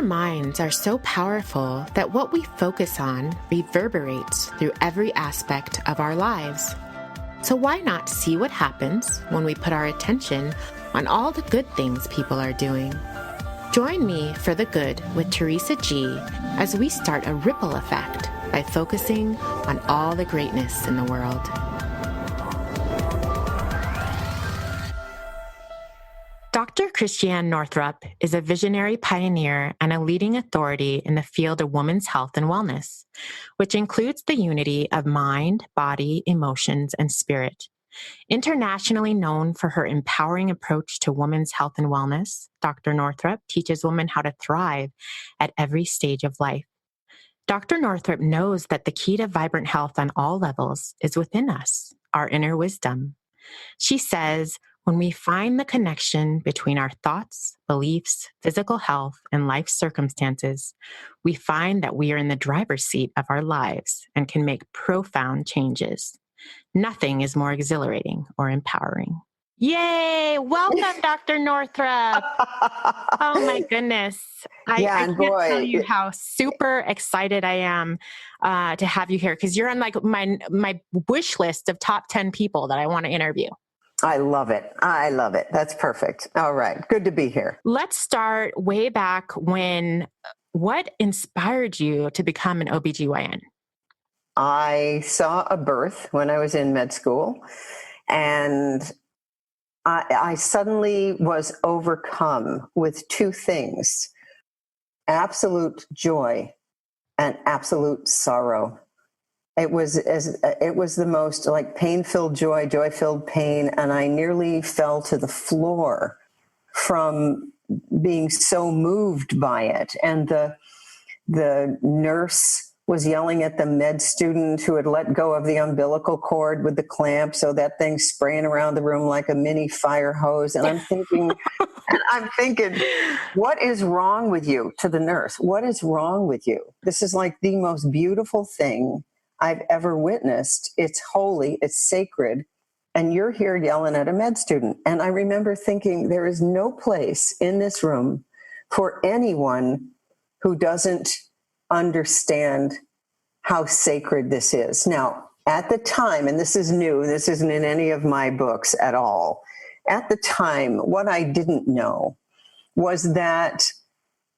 minds are so powerful that what we focus on reverberates through every aspect of our lives. So why not see what happens when we put our attention on all the good things people are doing? Join me for the good with Teresa G as we start a ripple effect by focusing on all the greatness in the world. Dr. Cristiane Northrup is a visionary pioneer and a leading authority in the field of women's health and wellness, which includes the unity of mind, body, emotions, and spirit. Internationally known for her empowering approach to women's health and wellness, Dr. Northrup teaches women how to thrive at every stage of life. Dr. Northrup knows that the key to vibrant health on all levels is within us, our inner wisdom. She says, when we find the connection between our thoughts, beliefs, physical health, and life circumstances, we find that we are in the driver's seat of our lives and can make profound changes. Nothing is more exhilarating or empowering. Yay! Welcome, Dr. Northrup. Oh my goodness. I can't tell you how super excited I am to have you here, because you're on like my wish list of top 10 people that I want to interview. I love it. I love it. That's perfect. All right. Good to be here. Let's start way back when. What inspired you to become an OBGYN? I saw a birth when I was in med school, and I suddenly was overcome with two things: absolute joy and absolute sorrow. It was the most like pain-filled joy, joy-filled pain, and I nearly fell to the floor from being so moved by it. And the nurse was yelling at the med student who had let go of the umbilical cord with the clamp, so that thing's spraying around the room like a mini fire hose. And I'm thinking, what is wrong with you? To the nurse, what is wrong with you? This is like the most beautiful thing I've ever witnessed. It's holy, it's sacred, and you're here yelling at a med student. And I remember thinking, there is no place in this room for anyone who doesn't understand how sacred this is. Now, at the time, and this is new, this isn't in any of my books at all. At the time, what I didn't know was that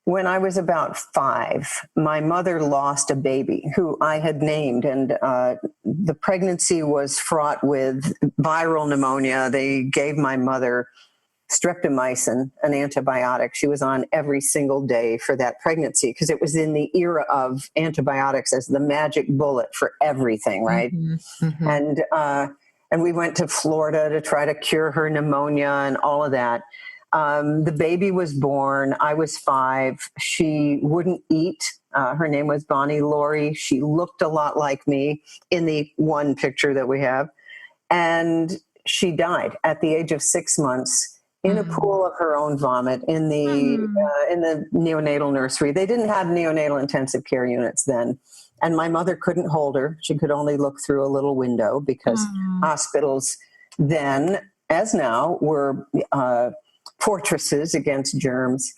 when I was about 5, my mother lost a baby who I had named, and the pregnancy was fraught with viral pneumonia. They gave my mother streptomycin, an antibiotic. She was on every single day for that pregnancy because it was in the era of antibiotics as the magic bullet for everything, right? Mm-hmm, mm-hmm. And we went to Florida to try to cure her pneumonia and all of that. The baby was born. I was 5. She wouldn't eat. Her name was Bonnie Laurie. She looked a lot like me in the one picture that we have. And she died at the age of 6 months in a pool of her own vomit in the neonatal nursery. They didn't have neonatal intensive care units then. And my mother couldn't hold her. She could only look through a little window because hospitals then, as now, were fortresses against germs.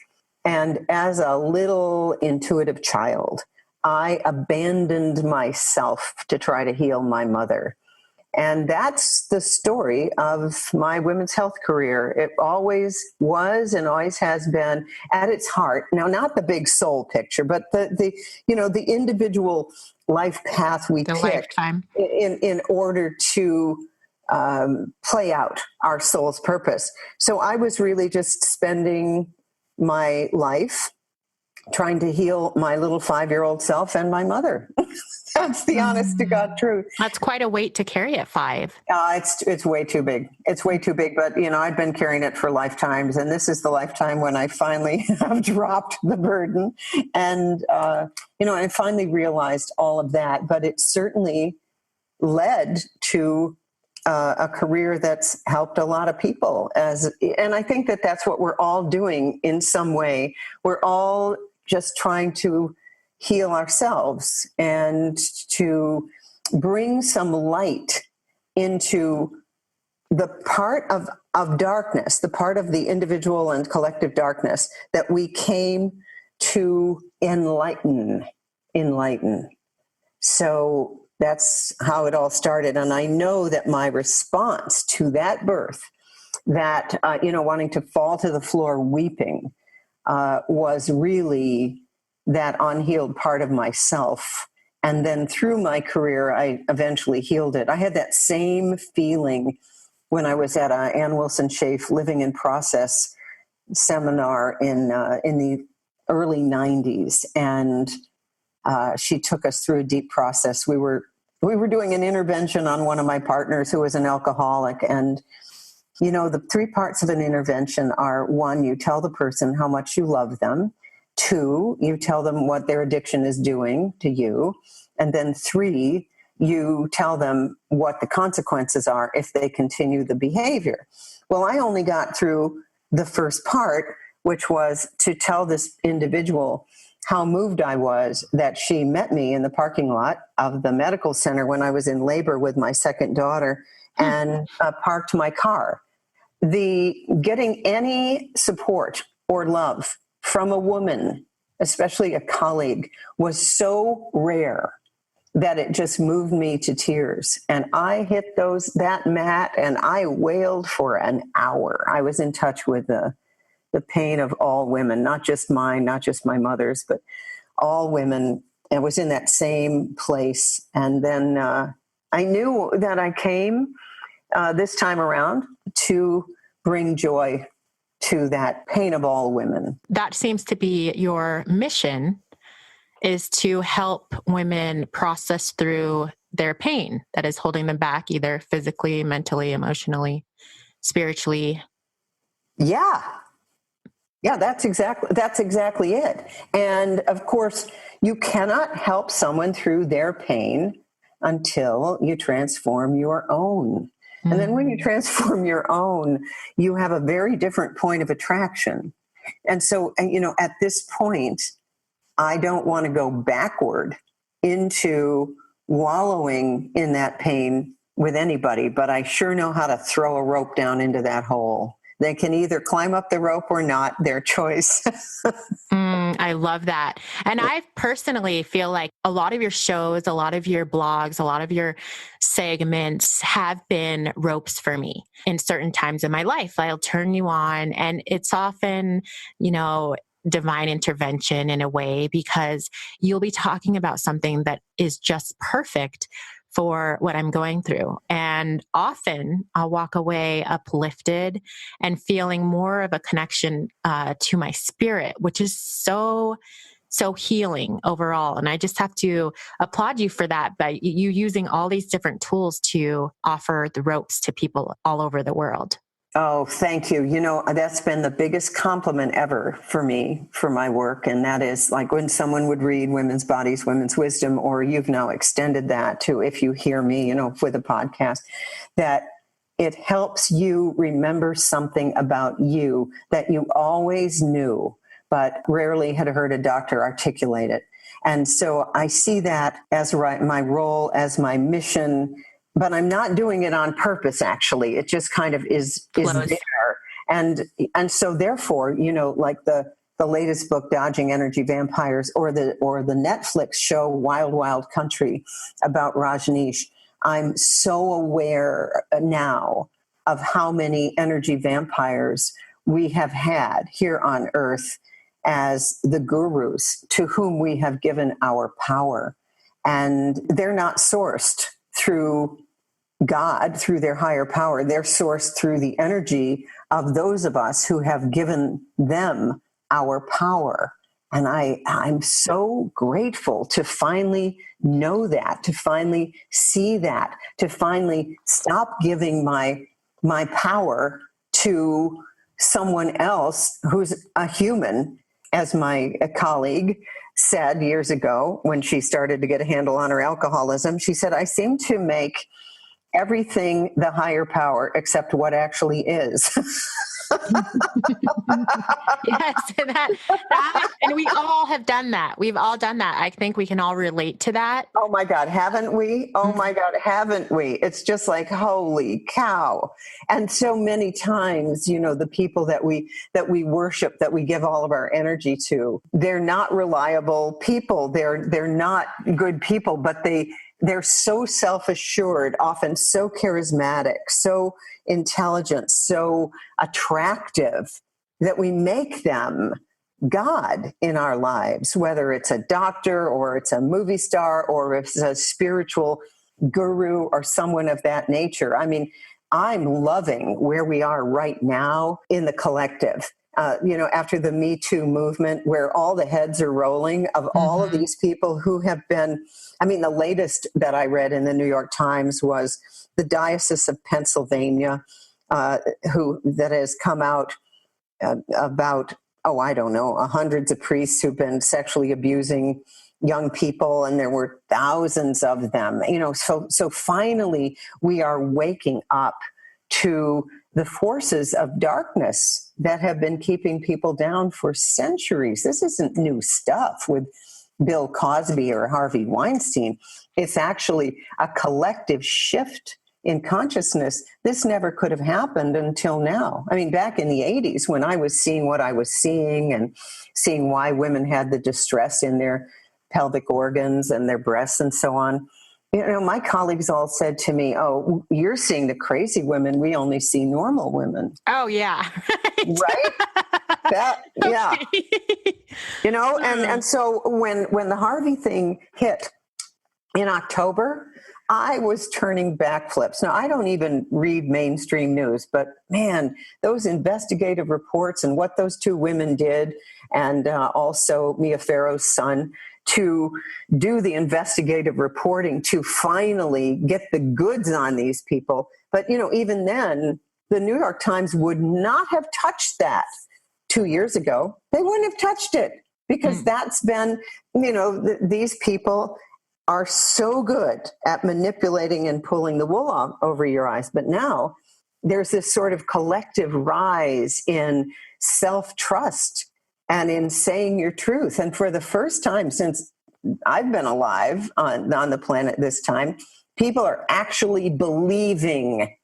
And as a little intuitive child, I abandoned myself to try to heal my mother. And that's the story of my women's health career. It always was and always has been at its heart. Now, not the big soul picture, but the individual life path we pick in order to play out our soul's purpose. So I was really just spending my life trying to heal my little 5-year-old self and my mother. That's the honest to God truth. That's quite a weight to carry at 5. It's way too big. It's way too big. But, I'd been carrying it for lifetimes. And this is the lifetime when I finally have dropped the burden. And, I finally realized all of that. But it certainly led to a career that's helped a lot of people. And I think that that's what we're all doing in some way. We're all just trying to heal ourselves and to bring some light into the part of darkness, the part of the individual and collective darkness that we came to enlighten. So that's how it all started. And I know that my response to that birth, that, wanting to fall to the floor weeping, was really that unhealed part of myself. And then through my career, I eventually healed it. I had that same feeling when I was at Ann Wilson Schaaf Living in Process seminar in the early 90s. And she took us through a deep process. We were doing an intervention on one of my partners who was an alcoholic. And, the 3 parts of an intervention are: 1, you tell the person how much you love them; 2, you tell them what their addiction is doing to you; and then 3, you tell them what the consequences are if they continue the behavior. Well, I only got through the first part, which was to tell this individual how moved I was that she met me in the parking lot of the medical center when I was in labor with my second daughter and parked my car. The getting any support or love from a woman, especially a colleague, was so rare that it just moved me to tears. And I hit that mat and I wailed for an hour. I was in touch with the pain of all women, not just mine, not just my mother's, but all women. I was in that same place. And then I knew that I came this time around to bring joy to that pain of all women. That seems to be your mission, is to help women process through their pain that is holding them back, either physically, mentally, emotionally, spiritually. Yeah, that's exactly it. And of course, you cannot help someone through their pain until you transform your own. Mm-hmm. And then when you transform your own, you have a very different point of attraction. And so, at this point, I don't want to go backward into wallowing in that pain with anybody, but I sure know how to throw a rope down into that hole. They can either climb up the rope or not, their choice. I love that. And I personally feel like a lot of your shows, a lot of your blogs, a lot of your segments have been ropes for me in certain times in my life. I'll turn you on, and it's often, divine intervention in a way, because you'll be talking about something that is just perfect for what I'm going through. And often I'll walk away uplifted and feeling more of a connection to my spirit, which is so healing overall. And I just have to applaud you for that, by you using all these different tools to offer the ropes to people all over the world. Oh, thank you. That's been the biggest compliment ever for me, for my work. And that is like when someone would read Women's Bodies, Women's Wisdom, or you've now extended that to, if you hear me, with a podcast, that it helps you remember something about you that you always knew, but rarely had heard a doctor articulate it. And so I see that as my role, as my mission. But I'm not doing it on purpose, actually. It just kind of is there. And so therefore, like the latest book, Dodging Energy Vampires, or the Netflix show, Wild Wild Country, about Rajneesh, I'm so aware now of how many energy vampires we have had here on Earth as the gurus to whom we have given our power. And they're not sourced through God, through their higher power. They're sourced through the energy of those of us who have given them our power. And I'm so grateful to finally know that, to finally see that, to finally stop giving my power to someone else who's a human, as my colleague said years ago when she started to get a handle on her alcoholism. She said, I seem to make everything the higher power except what actually is. Yes, and we all have done that. We've all done that. I think we can all relate to that. Oh my God, haven't we? Oh my God, haven't we? It's just like, holy cow. And so many times, the people that we worship, that we give all of our energy to, they're not reliable people. They're not good people, but they're so self-assured, often so charismatic, so intelligent, so attractive, that we make them God in our lives, whether it's a doctor or it's a movie star or it's a spiritual guru or someone of that nature. I mean, I'm loving where we are right now in the collective. After the Me Too movement, where all the heads are rolling of all of these people who have been, the latest that I read in the New York Times was the Diocese of Pennsylvania, that has come out about, I don't know, hundreds of priests who've been sexually abusing young people, and there were thousands of them. So finally we are waking up to the forces of darkness that have been keeping people down for centuries. This isn't new stuff with Bill Cosby or Harvey Weinstein. It's actually a collective shift in consciousness. This never could have happened until now. Back in the 80s, when I was seeing what I was seeing and seeing why women had the distress in their pelvic organs and their breasts and so on, my colleagues all said to me, "Oh, you're seeing the crazy women. We only see normal women." Oh, yeah. Right? Yeah. And so when the Harvey thing hit in October, I was turning backflips. Now, I don't even read mainstream news, but man, those investigative reports and what those two women did, and also Mia Farrow's son, to do the investigative reporting to finally get the goods on these people. But, even then, the New York Times would not have touched that 2 years ago. They wouldn't have touched it because that's been, these people are so good at manipulating and pulling the wool over your eyes. But now there's this sort of collective rise in self-trust and in saying your truth. And for the first time since I've been alive on the planet this time, people are actually believing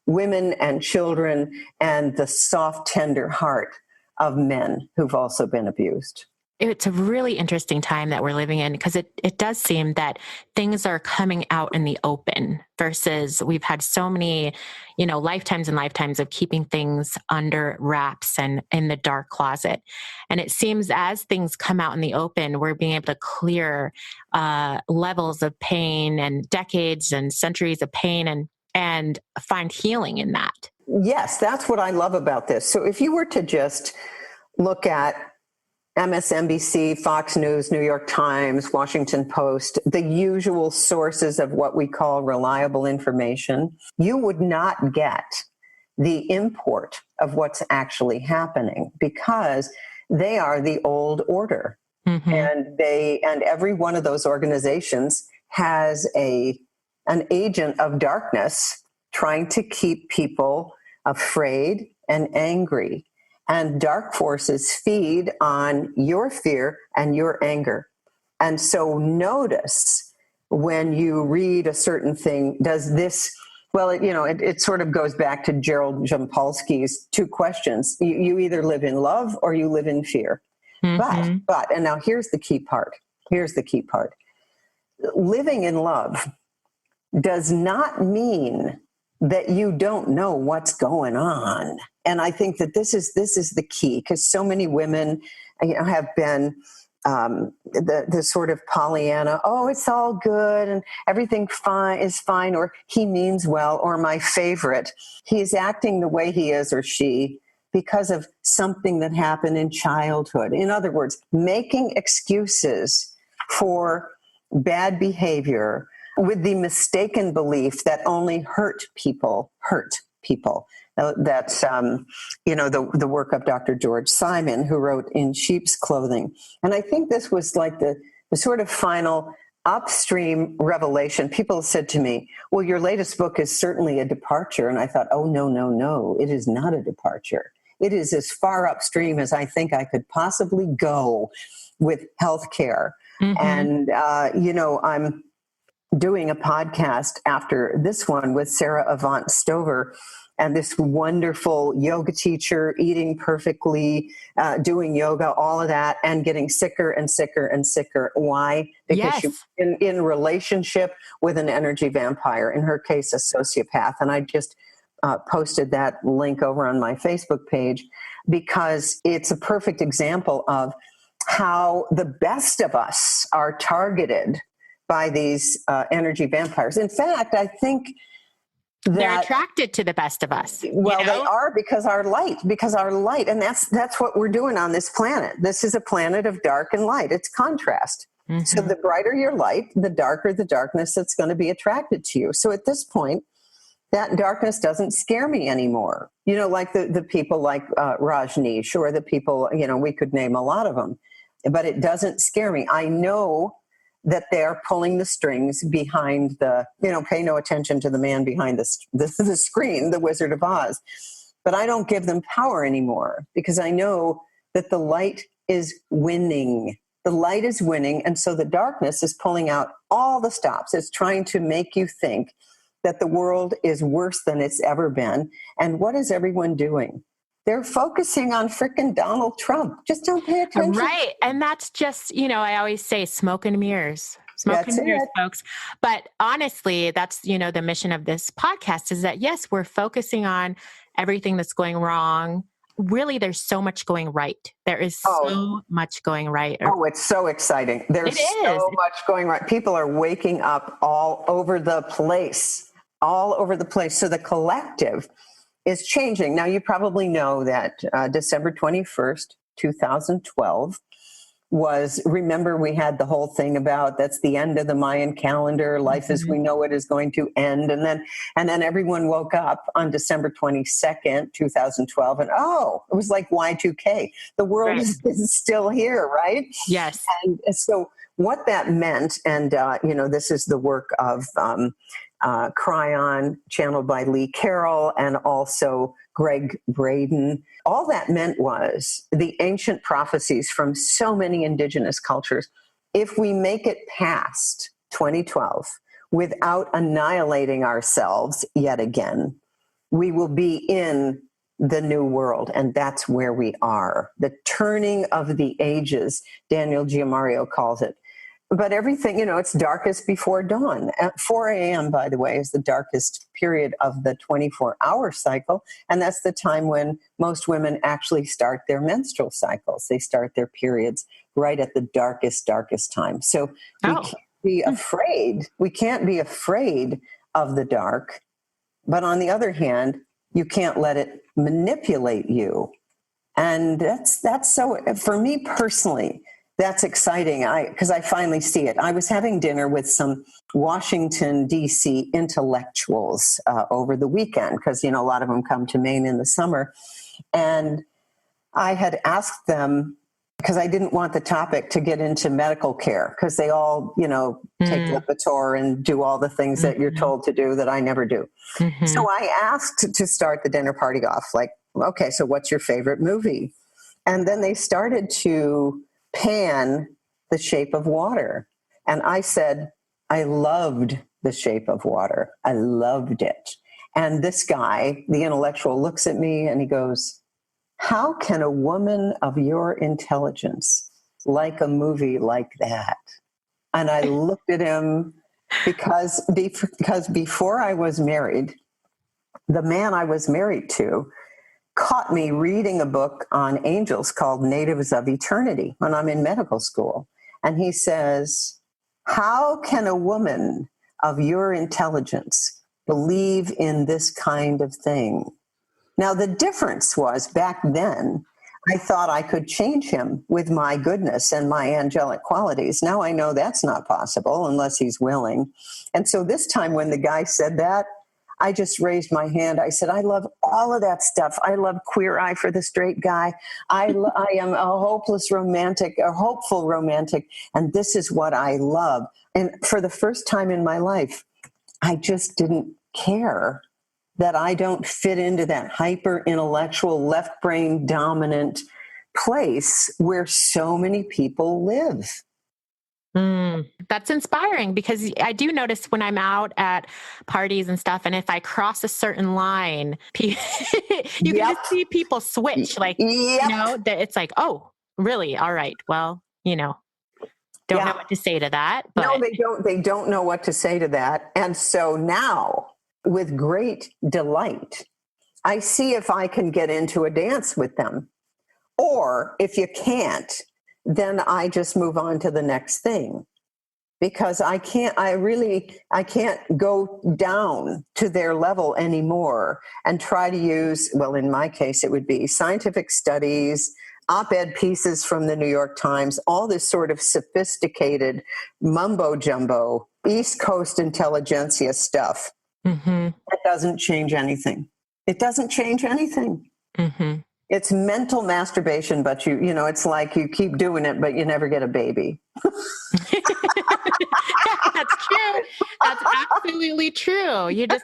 women and children and the soft, tender heart of men who've also been abused. It's a really interesting time that we're living in, because it does seem that things are coming out in the open versus we've had so many, lifetimes and lifetimes of keeping things under wraps and in the dark closet. And it seems as things come out in the open, we're being able to clear levels of pain and decades and centuries of pain and find healing in that. Yes, that's what I love about this. So if you were to just look at MSNBC, Fox News, New York Times, Washington Post, the usual sources of what we call reliable information, you would not get the import of what's actually happening because they are the old order. And every one of those organizations has an agent of darkness trying to keep people afraid and angry. And dark forces feed on your fear and your anger. And so notice when you read a certain thing, does this, well, it sort of goes back to Gerald Jampolsky's two questions. You either live in love or you live in fear. But, and now here's the key part. Living in love does not mean that you don't know what's going on. And I think that this is the key, because so many women have been the sort of Pollyanna, oh, it's all good and everything is fine, or he means well, or my favorite, he is acting the way he is or she because of something that happened in childhood. In other words, making excuses for bad behavior with the mistaken belief that only hurt people hurt people. That's, the work of Dr. George Simon, who wrote In Sheep's Clothing. And I think this was like the sort of final upstream revelation. People said to me, well, your latest book is certainly a departure. And I thought, oh, no, it is not a departure. It is as far upstream as I think I could possibly go with healthcare. And, I'm doing a podcast after this one with Sarah Avant Stover, and this wonderful yoga teacher, eating perfectly, doing yoga, all of that, and getting sicker and sicker and sicker. Why? Because she was in relationship with an energy vampire, in her case, a sociopath. And I just posted that link over on my Facebook page because it's a perfect example of how the best of us are targeted by these energy vampires. In fact, I think they're attracted to the best of us. Well, they are because our light, and that's what we're doing on this planet. This is a planet of dark and light. It's contrast. So the brighter your light, the darker the darkness that's going to be attracted to you. So at this point, that darkness doesn't scare me anymore. Like the people like Rajneesh, or the people, we could name a lot of them, but it doesn't scare me. I know that they're pulling the strings behind pay no attention to the man behind the screen, the Wizard of Oz. But I don't give them power anymore because I know that the light is winning. The light is winning. And so the darkness is pulling out all the stops. It's trying to make you think that the world is worse than it's ever been. And what is everyone doing? They're focusing on frickin' Donald Trump. Just don't pay attention. Right. And that's just, I always say smoke and mirrors. Smoke and mirrors, folks. But honestly, that's, the mission of this podcast is that, yes, we're focusing on everything that's going wrong. Really, there's so much going right. There is so much going right. Oh, it's so exciting. There's so much going right. People are waking up all over the place. So the collective is changing. Now, you probably know that December 21st, 2012 remember we had the whole thing about that's the end of the Mayan calendar. Life as we know it is going to end. And then everyone woke up on December 22nd, 2012. And it was like Y2K. The world is still here, right? Yes. And so what that meant, and, this is the work of Cryon, channeled by Lee Carroll, and also Greg Braden. All that meant was the ancient prophecies from so many indigenous cultures. If we make it past 2012 without annihilating ourselves yet again, we will be in the new world. And that's where we are. The turning of the ages, Daniel Giamario calls it. But everything, it's darkest before dawn. At 4 a.m., by the way, is the darkest period of the 24-hour cycle. And that's the time when most women actually start their menstrual cycles. They start their periods right at the darkest time. So we can't be afraid. We can't be afraid of the dark. But on the other hand, you can't let it manipulate you. And that's so, for me personally, that's exciting because I finally see it. I was having dinner with some Washington, D.C. intellectuals over the weekend because, a lot of them come to Maine in the summer. And I had asked them, because I didn't want the topic to get into medical care because they all, take Lipitor and do all the things that you're told to do that I never do. So I asked to start the dinner party off like, okay, so what's your favorite movie? And then they started to pan The Shape of Water. And I said, I loved The Shape of Water. I loved it. And this guy, the intellectual, looks at me and he goes, how can a woman of your intelligence like a movie like that? And I looked at him because before I was married, the man I was married to caught me reading a book on angels called Natives of Eternity when I'm in medical school. And he says, how can a woman of your intelligence believe in this kind of thing? Now, the difference was back then, I thought I could change him with my goodness and my angelic qualities. Now I know that's not possible unless he's willing. And so this time when the guy said that, I just raised my hand. I said, I love all of that stuff. I love Queer Eye for the Straight Guy. I am a hopeless romantic, a hopeful romantic, and this is what I love. And for the first time in my life, I just didn't care that I don't fit into that hyper intellectual, left brain dominant place where so many people live. That's inspiring, because I do notice when I'm out at parties and stuff, and if I cross a certain line, you can Yep. just see people switch. Like, Yep. that it's like, oh, really? All right. Well, don't know what to say to that. But No, they don't. They don't know what to say to that. And so now, with great delight, I see if I can get into a dance with them. Or if you can't, then I just move on to the next thing. Because I can't go down to their level anymore and try to use, well, in my case, it would be scientific studies, op-ed pieces from the New York Times, all this sort of sophisticated mumbo jumbo, East Coast intelligentsia stuff. It doesn't change anything. It doesn't change anything. It's mental masturbation, but it's like you keep doing it, but you never get a baby. That's true. That's absolutely true. You just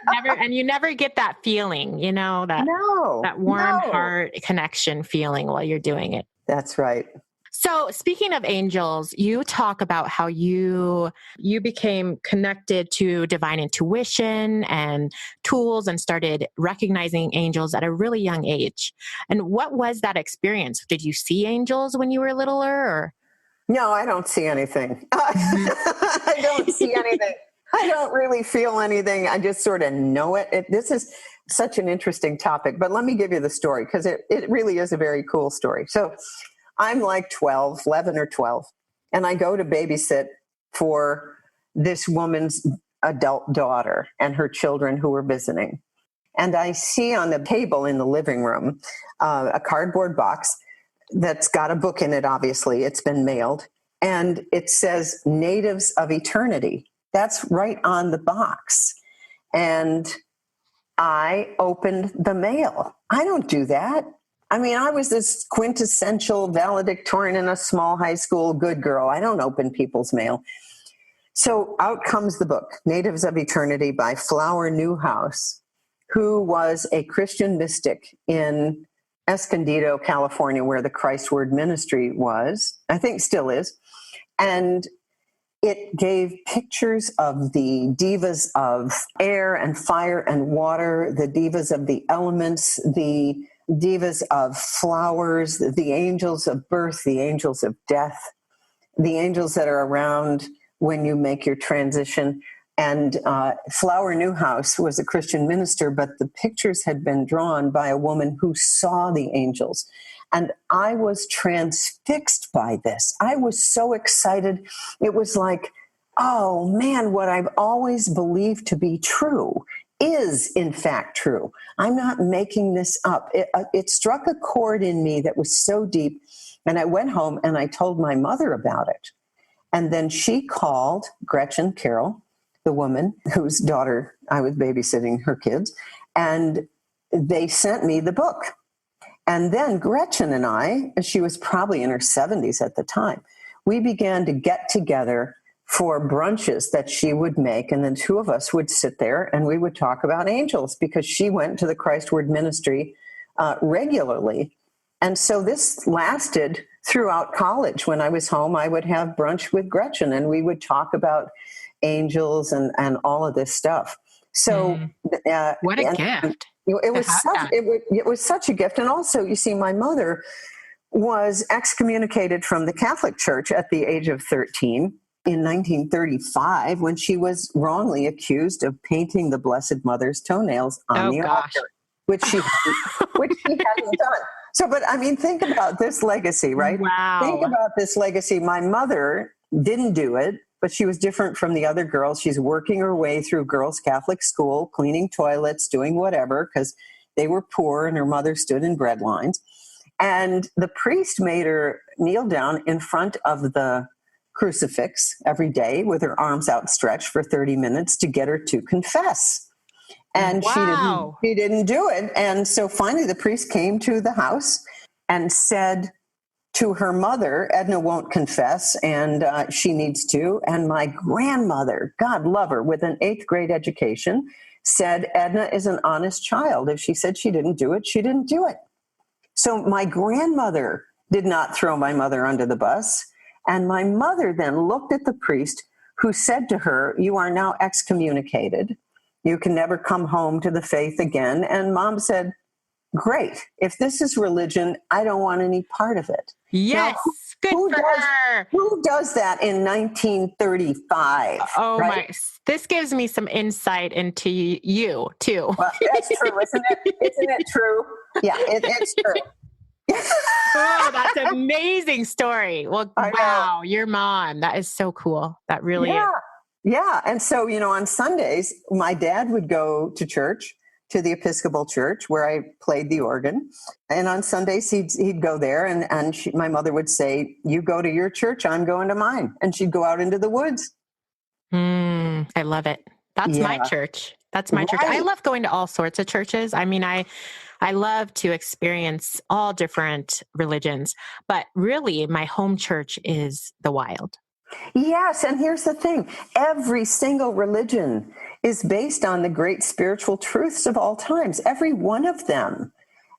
never get that feeling, that warm heart connection feeling while you're doing it. That's right. So speaking of angels, you talk about how you became connected to divine intuition and tools and started recognizing angels at a really young age. And what was that experience? Did you see angels when you were littler? Or? No, I don't see anything. I don't see anything. I don't really feel anything. I just sort of know it. This is such an interesting topic, but let me give you the story, because it really is a very cool story. So I'm like 11 or 12, and I go to babysit for this woman's adult daughter and her children who were visiting. And I see on the table in the living room a cardboard box that's got a book in it, obviously. It's been mailed. And it says Natives of Eternity. That's right on the box. And I opened the mail. I don't do that. I mean, I was this quintessential valedictorian in a small high school good girl. I don't open people's mail. So out comes the book, Natives of Eternity by Flower Newhouse, who was a Christian mystic in Escondido, California, where the Christ Word Ministry was, I think still is. And it gave pictures of the divas of air and fire and water, the divas of the elements, the divas of flowers, the angels of birth, the angels of death, the angels that are around when you make your transition. And Flower Newhouse was a Christian minister, but the pictures had been drawn by a woman who saw the angels. And I was transfixed by this. I was so excited. It was like, oh man, what I've always believed to be true is in fact true. I'm not making this up. It struck a chord in me that was so deep. And I went home and I told my mother about it. And then she called Gretchen Carroll, the woman whose daughter I was babysitting her kids, and they sent me the book. And then Gretchen and I, she was probably in her 70s at the time, we began to get together for brunches that she would make. And then two of us would sit there and we would talk about angels, because she went to the Christ Word Ministry regularly. And so this lasted throughout college. When I was home, I would have brunch with Gretchen and we would talk about angels and all of this stuff. So what a gift. It was such a gift. And also, you see, my mother was excommunicated from the Catholic Church at the age of 13 in 1935 when she was wrongly accused of painting the Blessed Mother's toenails on the altar, which she hadn't done. So, but I mean, think about this legacy, right? Wow. Think about this legacy. My mother didn't do it, but she was different from the other girls. She's working her way through girls' Catholic school, cleaning toilets, doing whatever, because they were poor and her mother stood in bread lines. And the priest made her kneel down in front of the crucifix every day with her arms outstretched for 30 minutes to get her to confess. And she didn't do it. And so finally the priest came to the house and said to her mother, Edna won't confess and she needs to. And my grandmother, God love her, with an 8th grade education, said Edna is an honest child. If she said she didn't do it, she didn't do it. So my grandmother did not throw my mother under the bus. And my mother then looked at the priest who said to her, "You are now excommunicated. You can never come home to the faith again." And Mom said, "Great. If this is religion, I don't want any part of it." Yes. Now, Good for her. who does that in 1935? Oh right? my, this gives me some insight into you too. Well, that's true, isn't it? Isn't it true? Yeah, it's true. Oh, that's an amazing story. Well, wow, your mom. That is so cool. That really is. Yeah. And so, on Sundays, my dad would go to church, to the Episcopal church where I played the organ. And on Sundays, he'd go there and my mother would say, "You go to your church, I'm going to mine." And she'd go out into the woods. I love it. That's my church. That's my church. I love going to all sorts of churches. I mean, I love to experience all different religions, but really my home church is the wild. Yes. And here's the thing. Every single religion is based on the great spiritual truths of all times, every one of them.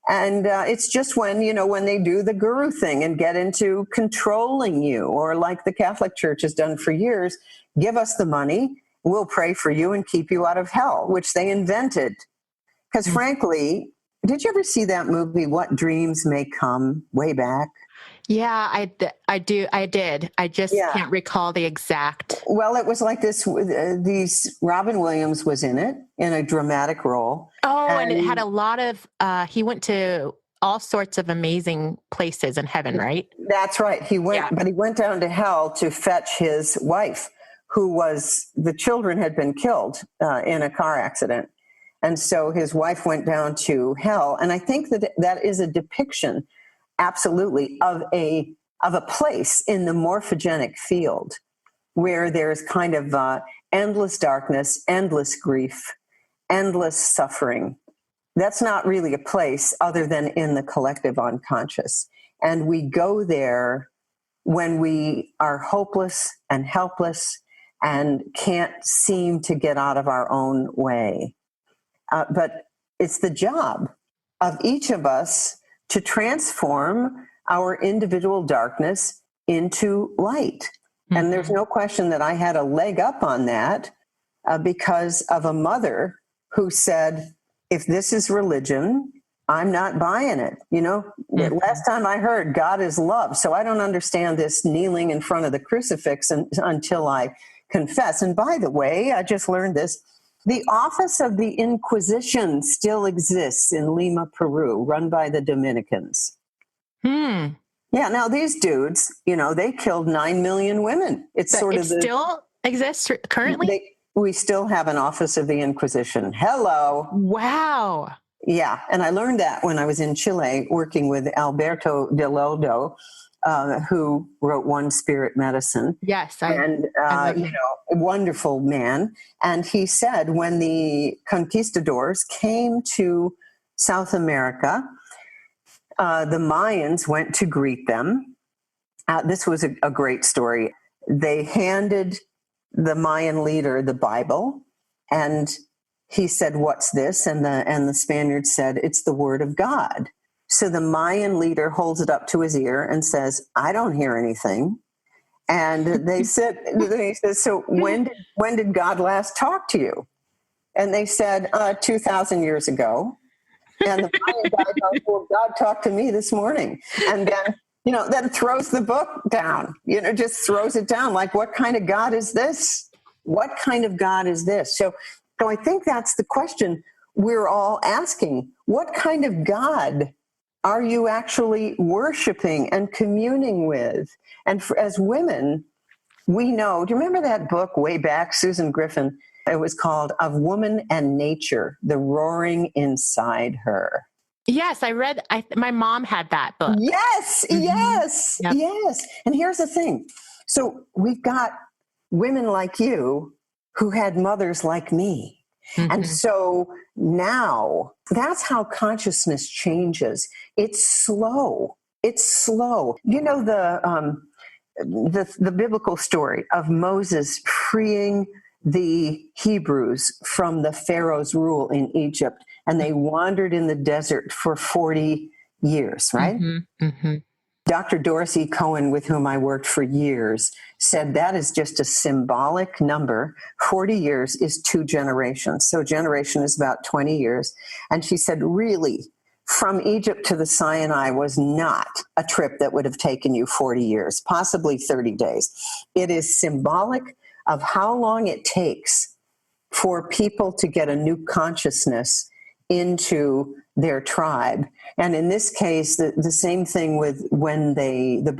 And it's just when they do the guru thing and get into controlling you, or like the Catholic Church has done for years, give us the money, we'll pray for you and keep you out of hell, which they invented. Because frankly, did you ever see that movie, What Dreams May Come, way back? Yeah, I did. I just can't recall the exact. Well, it was like this. Robin Williams was in it in a dramatic role. Oh, and it had a lot of. He went to all sorts of amazing places in heaven, right? That's right. He went, but he went down to hell to fetch his wife, the children had been killed in a car accident, and so his wife went down to hell. And I think that is a depiction, absolutely, of a place in the morphogenic field where there's kind of endless darkness, endless grief, endless suffering. That's not really a place other than in the collective unconscious. And we go there when we are hopeless and helpless and can't seem to get out of our own way. But it's the job of each of us to transform our individual darkness into light. And there's no question that I had a leg up on that because of a mother who said, "If this is religion, I'm not buying it." Last time I heard, God is love. So I don't understand this kneeling in front of the crucifix until I confess. And by the way, I just learned this. The Office of the Inquisition still exists in Lima, Peru, run by the Dominicans. Yeah, now these dudes, they killed 9 million women. It's still exists currently? We still have an Office of the Inquisition. Hello. Wow. Yeah, and I learned that when I was in Chile working with Alberto Deloldo, who wrote One Spirit Medicine. Yes. A wonderful man. And he said when the conquistadors came to South America, the Mayans went to greet them. This was a great story. They handed the Mayan leader the Bible, and he said, "What's this?" And the Spaniard said, "It's the Word of God." So the Mayan leader holds it up to his ear and says, "I don't hear anything." And they said, "So when did God last talk to you?" And they said, 2,000 years ago. And the Mayan guy goes, "Well, God talked to me this morning." And then, then throws the book down, just throws it down. Like, what kind of God is this? What kind of God is this? So I think that's the question we're all asking. What kind of God are you actually worshiping and communing with? And as women, we know, do you remember that book way back, Susan Griffin? It was called Of Woman and Nature, The Roaring Inside Her. Yes, I read, my mom had that book. Yes, yes, Yep. yes. And here's the thing. So we've got women like you who had mothers like me. And so now that's how consciousness changes. It's slow. It's slow. The biblical story of Moses freeing the Hebrews from the Pharaoh's rule in Egypt, and they wandered in the desert for 40 years, right? Mm-hmm. Mm-hmm. Dr. Dorsey Cohen, with whom I worked for years, said that is just a symbolic number. 40 years is 2 generations. So a generation is about 20 years. And she said, really, from Egypt to the Sinai was not a trip that would have taken you 40 years, possibly 30 days. It is symbolic of how long it takes for people to get a new consciousness into their tribe. And in this case, the same thing with when the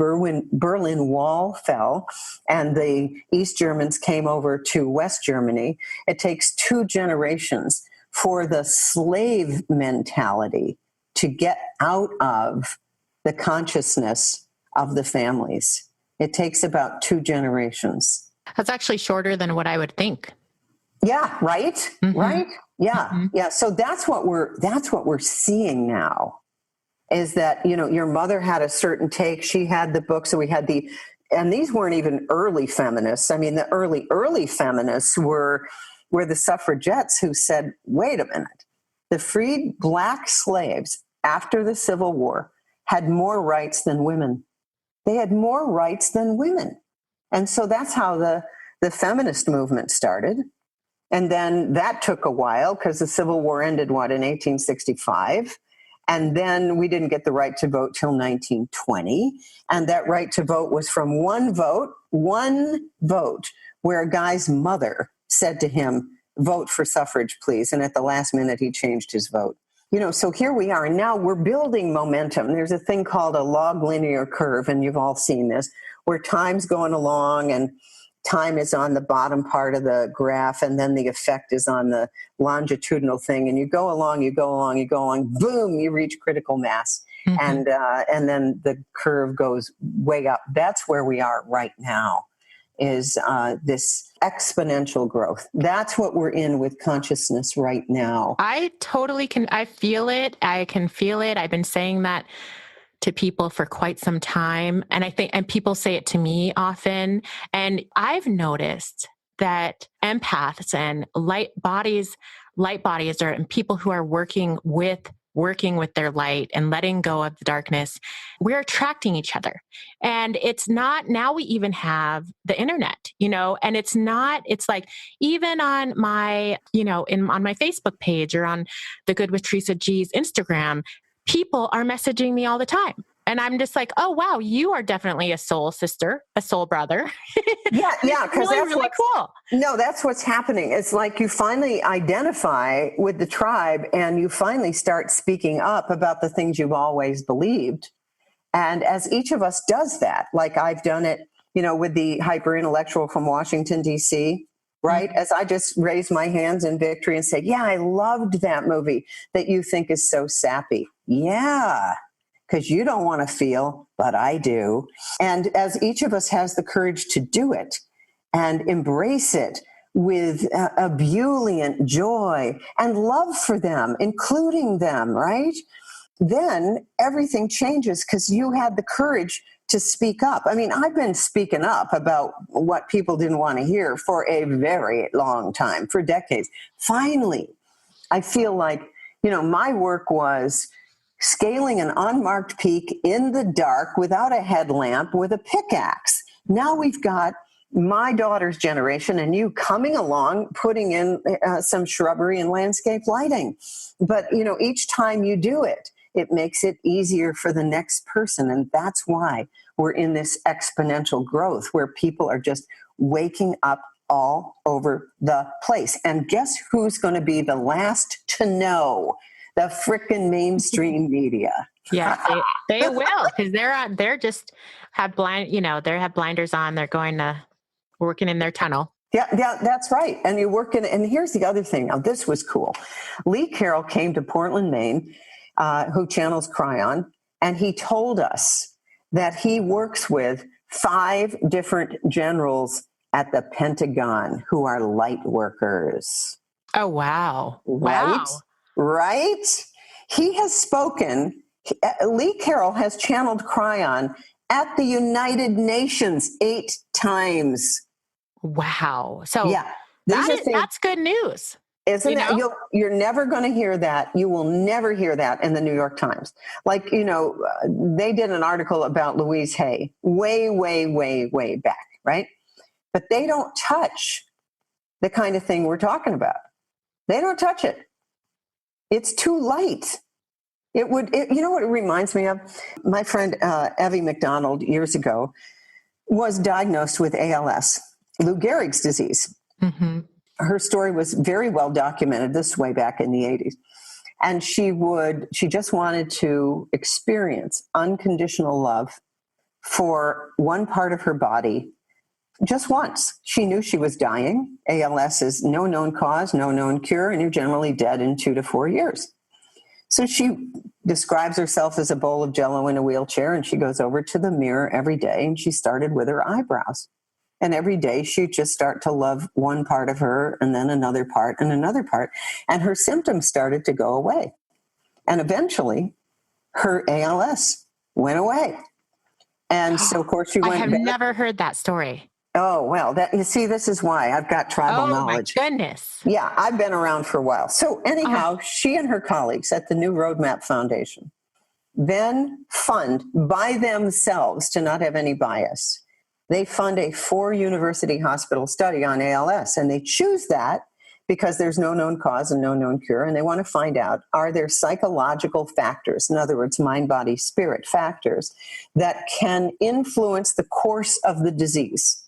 Berlin Wall fell and the East Germans came over to West Germany. It takes 2 generations for the slave mentality to get out of the consciousness of the families. It takes about 2 generations. That's actually shorter than what I would think. Yeah, right? Mm-hmm. Right? Yeah. Mm-hmm. Yeah. So that's what we're seeing now, is that, your mother had a certain take. She had the book. So we had and these weren't even early feminists. I mean, the early feminists were the suffragettes who said, wait a minute, the freed Black slaves after the Civil War had more rights than women. They had more rights than women. And so that's how the feminist movement started. And then that took a while because the Civil War ended, in 1865. And then we didn't get the right to vote till 1920. And that right to vote was from one vote, where a guy's mother said to him, vote for suffrage, please. And at the last minute, he changed his vote. So here we are. And now we're building momentum. There's a thing called a log linear curve, and you've all seen this, where time's going along and time is on the bottom part of the graph, and then the effect is on the longitudinal thing. And you go along, boom, you reach critical mass. Mm-hmm. And then the curve goes way up. That's where we are right now, is this exponential growth. That's what we're in with consciousness right now. I totally I feel it. I can feel it. I've been saying that to people for quite some time. And people say it to me often. And I've noticed that empaths and light bodies and people who are working with their light and letting go of the darkness, we're attracting each other. And it's not, now we even have the internet, and it's like, even on my, on my Facebook page or on the Good with Teresa G's Instagram, people are messaging me all the time. And I'm just like, oh, wow, you are definitely a soul sister, a soul brother. Yeah. Because that's really cool. No, that's what's happening. It's like you finally identify with the tribe and you finally start speaking up about the things you've always believed. And as each of us does that, like I've done it, with the hyper intellectual from Washington, D.C., right? Mm-hmm. As I just raise my hands in victory and say, yeah, I loved that movie that you think is so sappy. Yeah, because you don't want to feel, but I do. And as each of us has the courage to do it and embrace it with ebullient joy and love for them, including them, right? Then everything changes because you had the courage to speak up. I mean, I've been speaking up about what people didn't want to hear for a very long time, for decades. Finally, I feel like, my work was scaling an unmarked peak in the dark without a headlamp with a pickaxe. Now we've got my daughter's generation and you coming along, putting in some shrubbery and landscape lighting. But, each time you do it, it makes it easier for the next person. And that's why we're in this exponential growth where people are just waking up all over the place. And guess who's going to be the last to know? The frickin' mainstream media. Yeah, they will, because they're just have they have blinders on. They're working in their tunnel. Yeah, that's right. And you're working. And here's the other thing. Now, this was cool. Lee Carroll came to Portland, Maine, who channels Cryon, and he told us that he works with 5 different generals at the Pentagon who are light workers. Oh, wow. Right? Wow. Right? He has spoken. Lee Carroll has channeled Cryon at the United Nations 8 times. Wow. So yeah. That's good news. Isn't it? You're never going to hear that. You will never hear that in the New York Times. Like, they did an article about Louise Hay way, way, way, way back, right? But they don't touch the kind of thing we're talking about. They don't touch it. It's too light. You know what it reminds me of? My friend Evie McDonald years ago was diagnosed with ALS, Lou Gehrig's disease. Mm-hmm. Her story was very well documented this way back in the 80s. And she just wanted to experience unconditional love for one part of her body just once. She knew she was dying. ALS is no known cause, no known cure, and you're generally dead in 2 to 4 years. So she describes herself as a bowl of Jell-O in a wheelchair, and she goes over to the mirror every day, and she started with her eyebrows. And every day she'd just start to love one part of her and then another part and another part. And her symptoms started to go away. And eventually her ALS went away. And so, of course, she went I have never heard that story. Oh, well, you see, this is why I've got tribal knowledge. Oh, my goodness. Yeah, I've been around for a while. So anyhow, she and her colleagues at the New Roadmap Foundation then fund by themselves, to not have any bias, they fund a 4-university hospital study on ALS. And they choose that because there's no known cause and no known cure. And they want to find out, are there psychological factors, in other words, mind, body, spirit factors, that can influence the course of the disease?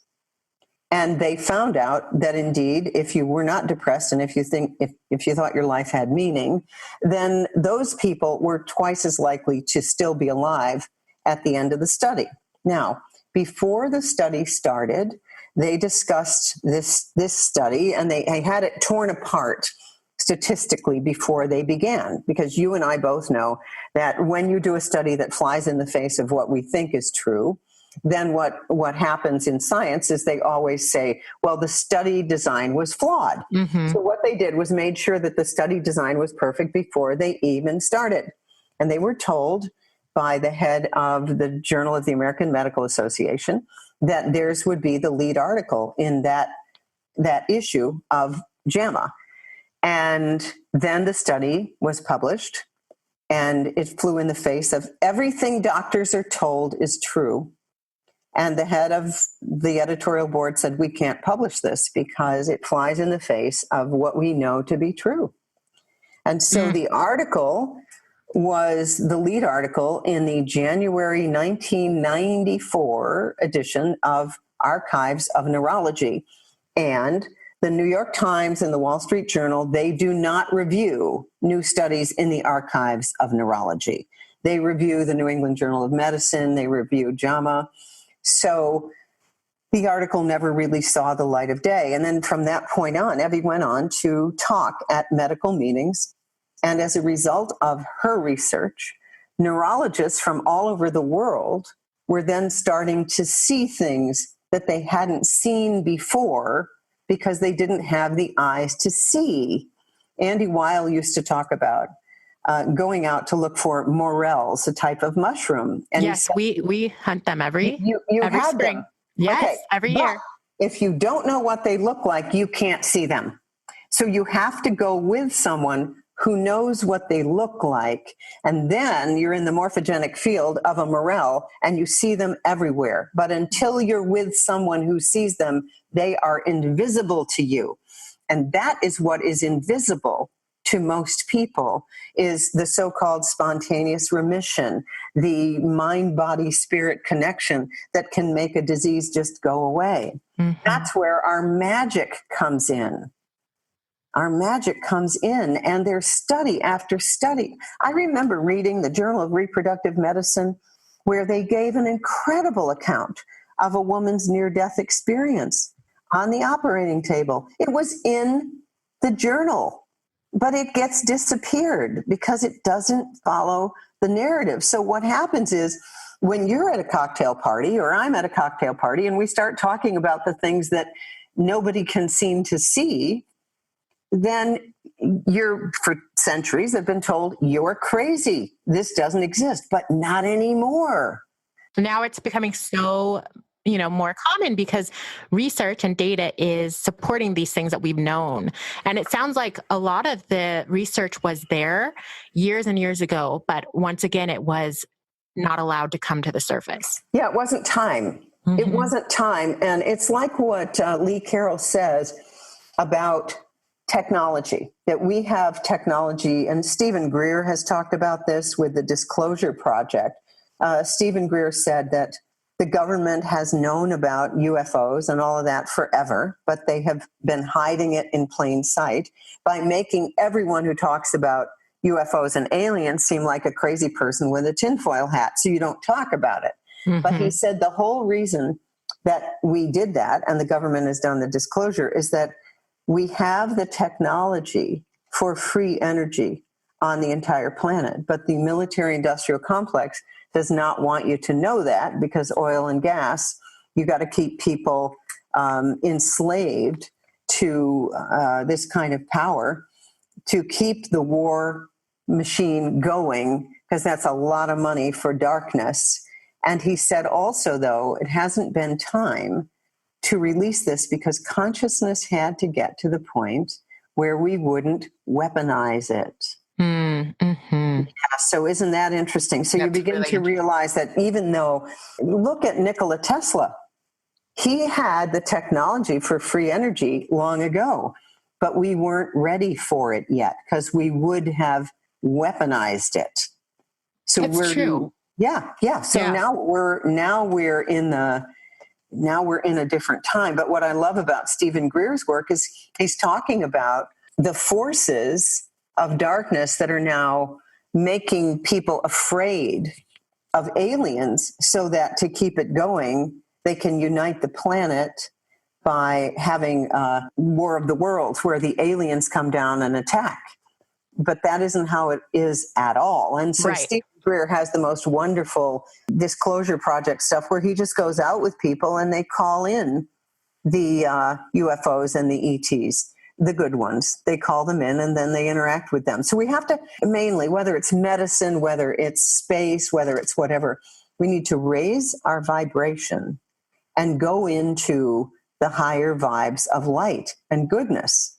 And they found out that indeed, if you were not depressed and if you thought your life had meaning, then those people were twice as likely to still be alive at the end of the study. Now, before the study started, they discussed this study, and they had it torn apart statistically before they began, because you and I both know that when you do a study that flies in the face of what we think is true, then what happens in science is they always say, well, the study design was flawed. Mm-hmm. So what they did was made sure that the study design was perfect before they even started. And they were told by the head of the Journal of the American Medical Association that theirs would be the lead article in that issue of JAMA. And then the study was published, and it flew in the face of everything doctors are told is true. And the head of the editorial board said, we can't publish this because it flies in the face of what we know to be true. And so the article was the lead article in the January 1994 edition of Archives of Neurology. And the New York Times and the Wall Street Journal, they do not review new studies in the Archives of Neurology. They review the New England Journal of Medicine, they review JAMA. So the article never really saw the light of day. And then from that point on, Evie went on to talk at medical meetings. And as a result of her research, neurologists from all over the world were then starting to see things that they hadn't seen before because they didn't have the eyes to see. Andy Weil used to talk about going out to look for morels, a type of mushroom. And yes, we hunt them every spring. Them. Yes, okay. Every year. If you don't know what they look like, you can't see them. So you have to go with someone who knows what they look like, and then you're in the morphogenic field of a morel and you see them everywhere. But until you're with someone who sees them, they are invisible to you. And that is what is invisible to most people, is the so-called spontaneous remission, the mind-body-spirit connection that can make a disease just go away. Mm-hmm. That's where our magic comes in. Our magic comes in, and there's study after study. I remember reading the Journal of Reproductive Medicine, where they gave an incredible account of a woman's near-death experience on the operating table. It was in the journal, but it gets disappeared because it doesn't follow the narrative. So what happens is, when you're at a cocktail party, or I'm at a cocktail party, and we start talking about the things that nobody can seem to see, then for centuries have been told, you're crazy. This doesn't exist, but not anymore. Now it's becoming so more common because research and data is supporting these things that we've known. And it sounds like a lot of the research was there years and years ago, but once again, it was not allowed to come to the surface. Yeah, it wasn't time. It wasn't time. And it's like what Lee Carroll says about technology, that we have technology, and Stephen Greer has talked about this with the Disclosure Project. Stephen Greer said that the government has known about UFOs and all of that forever, but they have been hiding it in plain sight by making everyone who talks about UFOs and aliens seem like a crazy person with a tinfoil hat, so you don't talk about it. But he said the whole reason that we did that, and the government has done the disclosure, is that we have the technology for free energy on the entire planet. But the military-industrial complex does not want you to know that, because oil and gas, you got to keep people enslaved to this kind of power to keep the war machine going, because that's a lot of money for darkness. And he said also, though, it hasn't been time to release this because consciousness had to get to the point where we wouldn't weaponize it. Yeah, so isn't that interesting? So you begin to realize that even though, look at Nikola Tesla, he had the technology for free energy long ago, but we weren't ready for it yet because we would have weaponized it. So That's true. Yeah. So now we're in a different time. But what I love about Stephen Greer's work is he's talking about the forces of darkness that are now making people afraid of aliens, so that to keep it going, they can unite the planet by having a war of the worlds where the aliens come down and attack. But that isn't how it is at all. And so Stephen Greer has the most wonderful Disclosure Project stuff where he just goes out with people and they call in the UFOs and the ETs, the good ones. They call them in and then they interact with them. So we have to mainly, whether it's medicine, whether it's space, whether it's whatever, we need to raise our vibration and go into the higher vibes of light and goodness.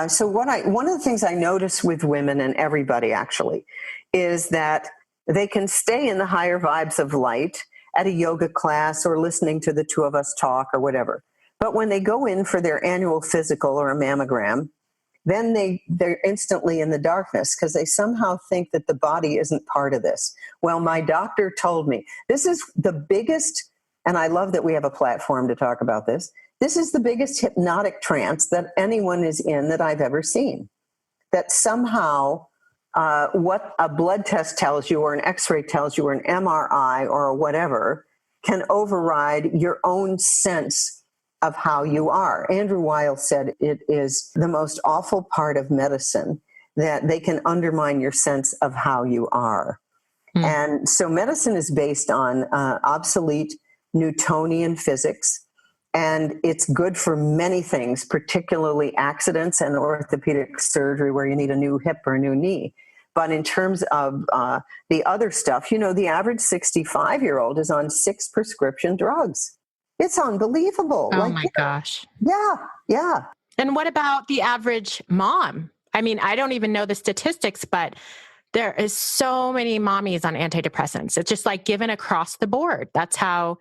So one of the things I notice with women and everybody actually is that they can stay in the higher vibes of light at a yoga class or listening to the two of us talk or whatever. But when they go in for their annual physical or a mammogram, then they're instantly in the darkness because they somehow think that the body isn't part of this. Well, my doctor told me this is the biggest, and I love that we have a platform to talk about this. This is the biggest hypnotic trance that anyone is in that I've ever seen. That somehow what a blood test tells you or an x-ray tells you or an MRI or whatever can override your own sense of how you are. Andrew Weil said it is the most awful part of medicine, that they can undermine your sense of how you are. And so medicine is based on obsolete Newtonian physics. And it's good for many things, particularly accidents and orthopedic surgery where you need a new hip or a new knee. But in terms of the other stuff, the average 65-year-old is on 6 prescription drugs. It's unbelievable. Oh my gosh. Yeah. And what about the average mom? I mean, I don't even know the statistics, but there is so many mommies on antidepressants. It's just like given across the board. That's how...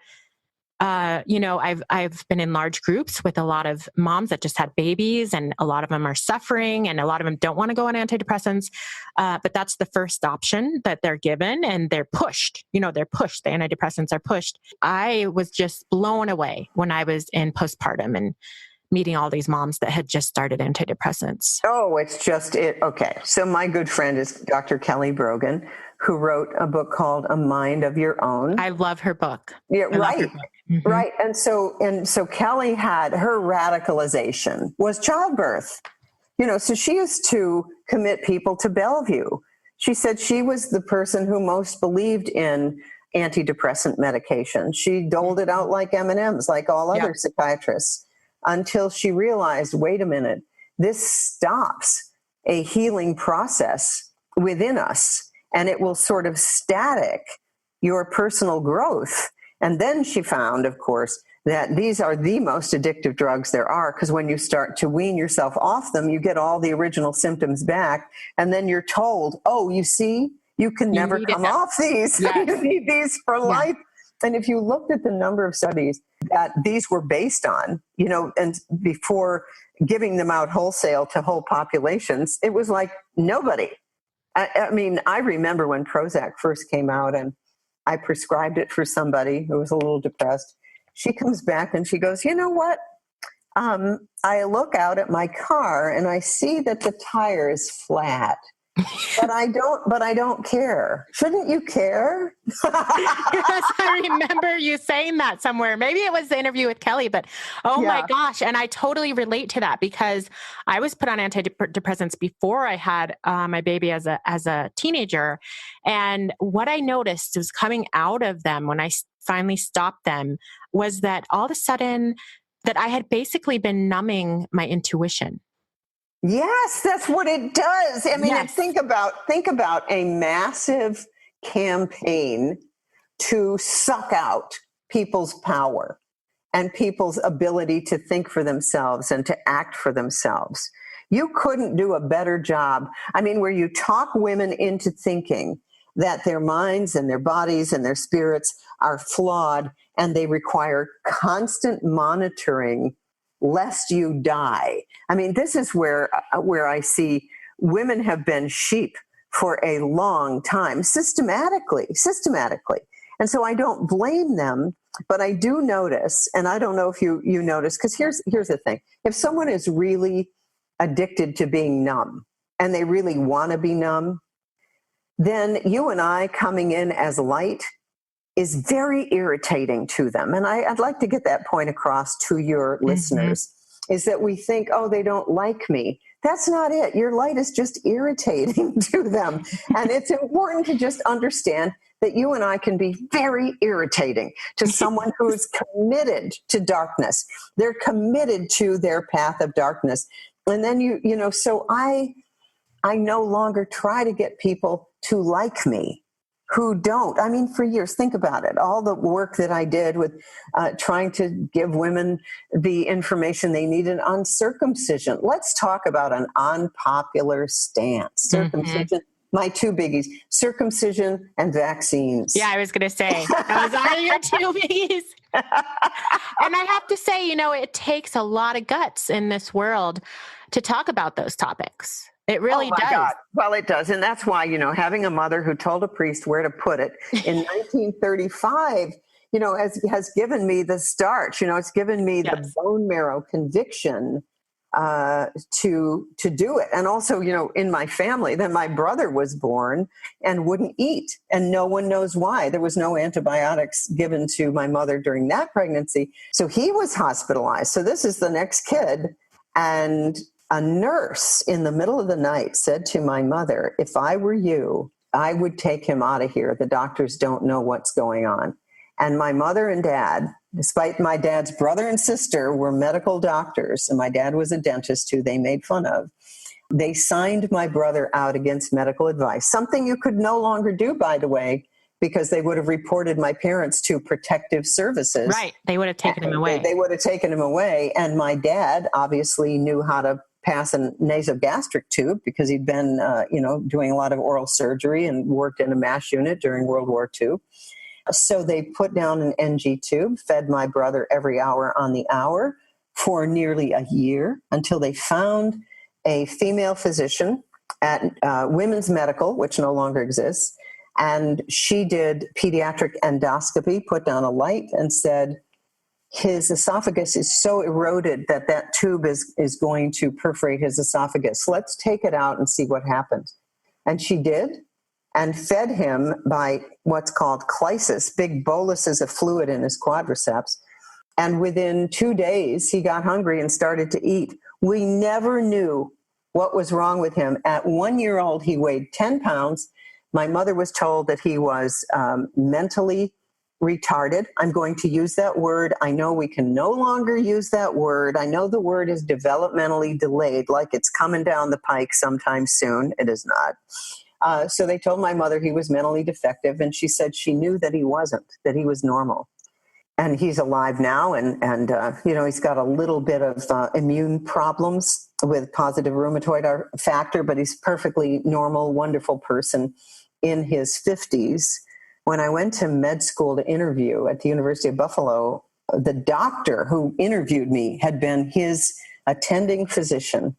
I've been in large groups with a lot of moms that just had babies, and a lot of them are suffering, and a lot of them don't want to go on antidepressants. But that's the first option that they're given, and they're pushed. They're pushed. The antidepressants are pushed. I was just blown away when I was in postpartum and meeting all these moms that had just started antidepressants. Oh, it's just it. Okay. So my good friend is Dr. Kelly Brogan, who wrote a book called A Mind of Your Own. I love her book. Yeah, right. Right. And so Kelly had her radicalization was childbirth. So she used to commit people to Bellevue. She said she was the person who most believed in antidepressant medication. She doled it out like M&Ms, like all other psychiatrists, until she realized, wait a minute, this stops a healing process within us, and it will sort of static your personal growth. And then she found, of course, that these are the most addictive drugs there are, because when you start to wean yourself off them, you get all the original symptoms back. And then you're told, oh, you see, you can You never need it come now. off these. Yes. You need these for Yeah. life. And if you looked at the number of studies that these were based on, and before giving them out wholesale to whole populations, it was like nobody. I mean, I remember when Prozac first came out and I prescribed it for somebody who was a little depressed. She comes back and she goes, you know what? I look out at my car and I see that the tire is flat. But I don't care. Shouldn't you care? Yes, I remember you saying that somewhere. Maybe it was the interview with Kelly, but my gosh. And I totally relate to that because I was put on antidepressants before I had my baby as a teenager. And what I noticed was coming out of them when I finally stopped them was that all of a sudden that I had basically been numbing my intuition. Yes, that's what it does. I mean, Yes. and think about a massive campaign to suck out people's power and people's ability to think for themselves and to act for themselves. You couldn't do a better job. I mean, where you talk women into thinking that their minds and their bodies and their spirits are flawed and they require constant monitoring lest you die. I mean, this is where I see women have been sheep for a long time, systematically. And so I don't blame them, but I do notice, and I don't know if you notice, because here's the thing. If someone is really addicted to being numb and they really want to be numb, then you and I coming in as light is very irritating to them. And I'd like to get that point across to your listeners, is that we think, oh, they don't like me. That's not it. Your light is just irritating to them. And it's important to just understand that you and I can be very irritating to someone who's committed to darkness. They're committed to their path of darkness. And then so I no longer try to get people to like me who don't. I mean, for years, think about it. All the work that I did with trying to give women the information they needed on circumcision. Let's talk about an unpopular stance. Circumcision, my two biggies, circumcision and vaccines. Yeah, I was going to say, those are your two biggies. And I have to say, it takes a lot of guts in this world to talk about those topics. It really does. God. Well, it does. And that's why, having a mother who told a priest where to put it in 1935, has given me the starch, it's given me the bone marrow conviction to do it. And also, in my family, then my brother was born and wouldn't eat. And no one knows why. There was no antibiotics given to my mother during that pregnancy. So he was hospitalized. So this is the next kid. And a nurse in the middle of the night said to my mother, if I were you, I would take him out of here. The doctors don't know what's going on. And my mother and dad, despite my dad's brother and sister were medical doctors, and my dad was a dentist who they made fun of, they signed my brother out against medical advice, something you could no longer do, by the way, because they would have reported my parents to protective services. Right. They would have taken him away. They would have taken him away. And my dad obviously knew how to pass a nasogastric tube because he'd been, doing a lot of oral surgery and worked in a MASH unit during World War II. So they put down an NG tube, fed my brother every hour on the hour for nearly a year until they found a female physician at Women's Medical, which no longer exists. And she did pediatric endoscopy, put down a light and said, his esophagus is so eroded that tube is going to perforate his esophagus. Let's take it out and see what happens. And she did, and fed him by what's called clysis, big boluses of fluid in his quadriceps. And within 2 days, he got hungry and started to eat. We never knew what was wrong with him. At 1 year old, he weighed 10 pounds. My mother was told that he was mentally retarded. I'm going to use that word. I know we can no longer use that word. I know the word is developmentally delayed, like it's coming down the pike sometime soon. It is not. So they told my mother he was mentally defective, and she said she knew that he wasn't, that he was normal. and he's alive now. And he's got a little bit of immune problems with positive rheumatoid factor, but he's perfectly normal, wonderful person in his 50s. When I went to med school to interview at the University of Buffalo, the doctor who interviewed me had been his attending physician.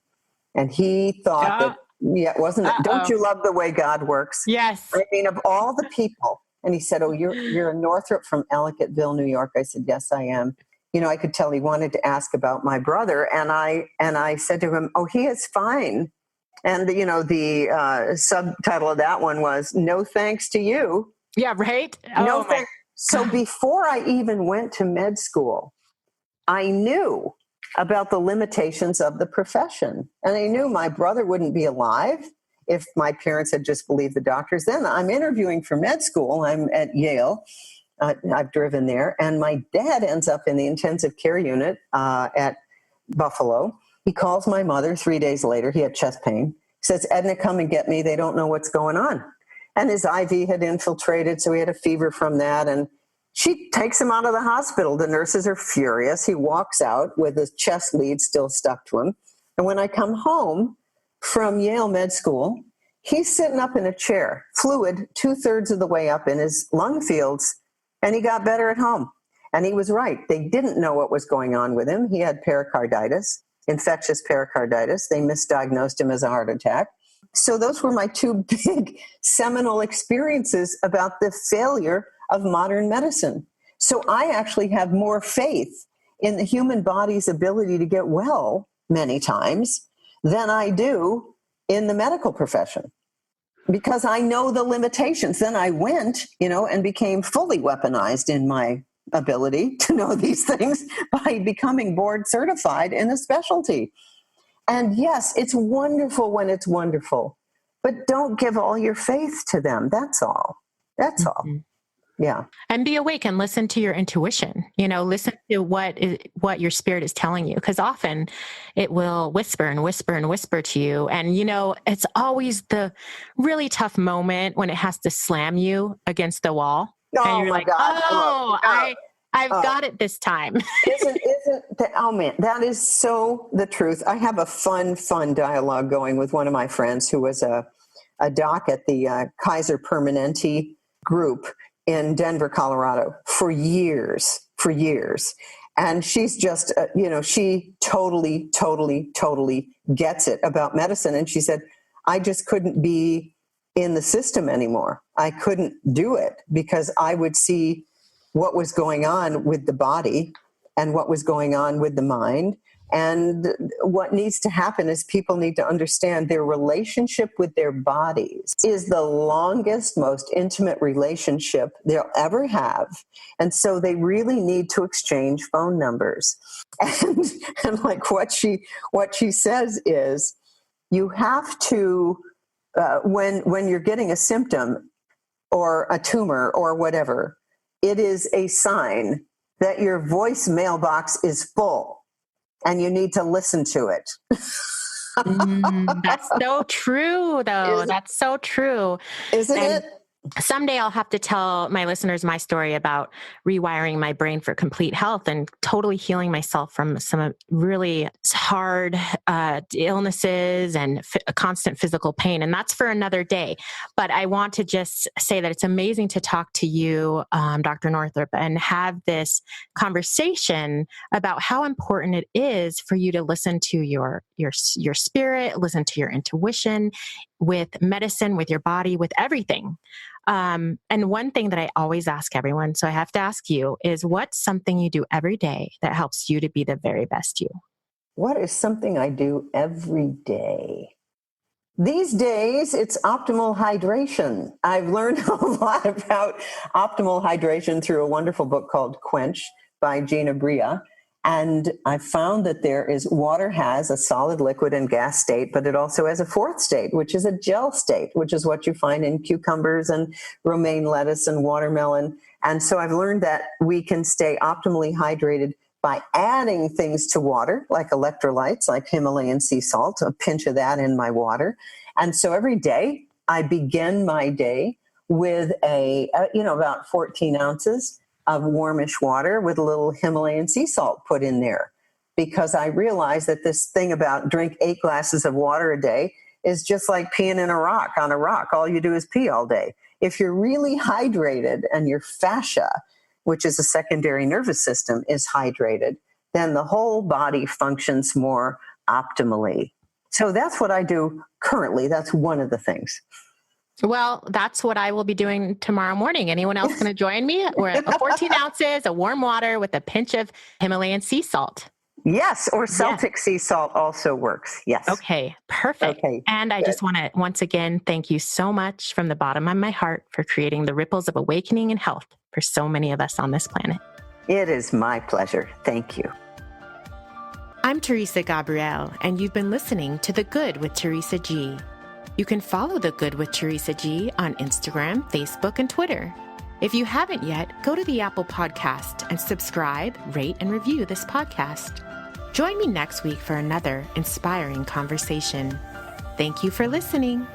And he thought that, wasn't it? Don't you love the way God works? Yes. I mean, of all the people. And he said, "Oh, you're a Northrup from Ellicottville, New York." I said, "Yes, I am." I could tell he wanted to ask about my brother. And I said to him, "Oh, he is fine." And, the subtitle of that one was, "No thanks to you." Yeah, right? No thanks. So before I even went to med school, I knew about the limitations of the profession. And I knew my brother wouldn't be alive if my parents had just believed the doctors. Then I'm interviewing for med school. I'm at Yale. I've driven there. And my dad ends up in the intensive care unit at Buffalo. He calls my mother 3 days later. He had chest pain. He says, "Edna, come and get me. They don't know what's going on." And his IV had infiltrated, so he had a fever from that. And she takes him out of the hospital. The nurses are furious. He walks out with his chest lead still stuck to him. And when I come home from Yale Med School, he's sitting up in a chair, fluid 2/3 of the way up in his lung fields, and he got better at home. And he was right. They didn't know what was going on with him. He had pericarditis, infectious pericarditis. They misdiagnosed him as a heart attack. So those were my two big seminal experiences about the failure of modern medicine. So I actually have more faith in the human body's ability to get well many times than I do in the medical profession, because I know the limitations. Then I went, and became fully weaponized in my ability to know these things by becoming board certified in a specialty. And yes, it's wonderful when it's wonderful, but don't give all your faith to them. That's all. That's all. Yeah. And be awake and listen to your intuition, listen to what your spirit is telling you. Because often it will whisper and whisper and whisper to you. And, it's always the really tough moment when it has to slam you against the wall. And you're like, God. I've got it this time. isn't that, oh man, that is so the truth. I have a fun dialogue going with one of my friends who was a doc at the Kaiser Permanente group in Denver, Colorado for years. And she's just, she totally gets it about medicine. And she said, "I just couldn't be in the system anymore. I couldn't do it because I would see what was going on with the body and what was going on with the mind. And what needs to happen is people need to understand their relationship with their bodies is the longest, most intimate relationship they'll ever have. And so they really need to exchange phone numbers." And like what she says is, you have to, when you're getting a symptom or a tumor or whatever, it is a sign that your voicemail box is full and you need to listen to it. That's so true, though. That's so true. Isn't it? Someday I'll have to tell my listeners my story about rewiring my brain for complete health and totally healing myself from some really hard illnesses and constant physical pain. And that's for another day. But I want to just say that it's amazing to talk to you, Dr. Northrup, and have this conversation about how important it is for you to listen to your spirit, listen to your intuition with medicine, with your body, with everything. And one thing that I always ask everyone, so I have to ask you, is what's something you do every day that helps you to be the very best you? What is something I do every day? These days, it's optimal hydration. I've learned a lot about optimal hydration through a wonderful book called Quench by Gina Bria. And I found that water has a solid, liquid, and gas state, but it also has a fourth state, which is a gel state, which is what you find in cucumbers and romaine lettuce and watermelon. And so I've learned that we can stay optimally hydrated by adding things to water, like electrolytes, like Himalayan sea salt, a pinch of that in my water. And so every day I begin my day with about 14 ounces of warmish water with a little Himalayan sea salt put in there, because I realized that this thing about drink 8 glasses of water a day is just like peeing in a rock on a rock. All you do is pee all day. If you're really hydrated and your fascia, which is a secondary nervous system, is hydrated, then the whole body functions more optimally. So that's what I do currently. That's one of the things. Well, that's what I will be doing tomorrow morning. Anyone else going to join me? We're at 14 ounces of warm water with a pinch of Himalayan sea salt. Yes, or Celtic sea salt also works. Yes. Okay, perfect. Okay, and I just want to once again thank you so much from the bottom of my heart for creating the ripples of awakening and health for so many of us on this planet. It is my pleasure. Thank you. I'm Teresa Gabrielle, and you've been listening to The Good with Teresa G. You can follow The Good with Teresa G on Instagram, Facebook, and Twitter. If you haven't yet, go to the Apple Podcast and subscribe, rate, and review this podcast. Join me next week for another inspiring conversation. Thank you for listening.